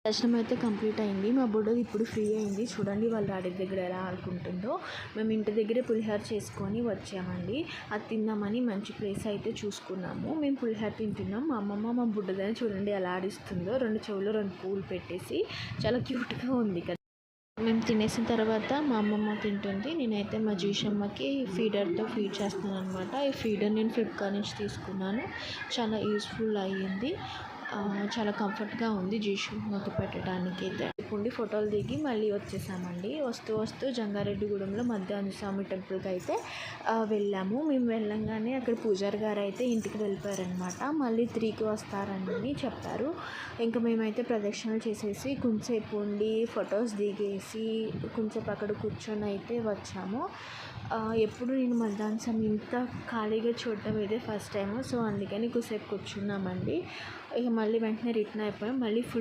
దర్శనం అయితే కంప్లీట్ అయింది. మా బుడ్డది ఇప్పుడు ఫ్రీ అయింది. చూడండి వాళ్ళ డాడీ దగ్గర ఎలా ఆడుకుంటుందో. మేము ఇంటి దగ్గరే పులిహోర చేసుకొని వచ్చామండి. అది తిందామని మంచి ప్లేస్ అయితే చూసుకున్నాము. మేము పులిహోర తింటున్నాం. మా అమ్మమ్మ మా బుడ్డదని చూడండి ఎలా ఆడిస్తుందో. 2 చెవుల్లో 2 పూలు పెట్టేసి చాలా క్యూట్గా ఉంది కదా. మేము తినేసిన తర్వాత మా అమ్మమ్మ తింటుంది. నేనైతే మా జీషమ్మకి ఫీడర్తో ఫీడ్ చేస్తాను అనమాట. ఈ ఫీడర్ నేను ఫ్లిప్కార్ట్ నుంచి తీసుకున్నాను. చాలా యూస్ఫుల్ అయ్యింది. చాలా కంఫర్ట్గా ఉంది జీషమ్మకి పెట్టడానికి అయితే. ఉండి ఫోటోలు దిగి మళ్ళీ వచ్చేసామండి. వస్తూ జంగారెడ్డిగూడెంలో మధ్యాహ్న స్వామి టెంపుల్కి అయితే వెళ్ళాము. మేము వెళ్ళంగానే అక్కడ పూజారి గారు అయితే ఇంటికి వెళ్ళిపోయారనమాట. మళ్ళీ 3కి వస్తారని చెప్పారు. ఇంకా మేమైతే ప్రదక్షిణలు చేసేసి కొంచెంసేపు ఉండి ఫొటోస్ దిగేసి కొంచెంసేపు అక్కడ కూర్చొని అయితే వచ్చాము. ఎప్పుడు నేను మధ్యాహ్నం సమయం ఇంత ఖాళీగా చూడటం ఇదే ఫస్ట్ టైము. సో అందుకని కొద్దిసేపు కూర్చున్నామండి. ఇక మళ్ళీ వెంటనే రిటర్న్ అయిపోయాం. మళ్ళీ ఫుల్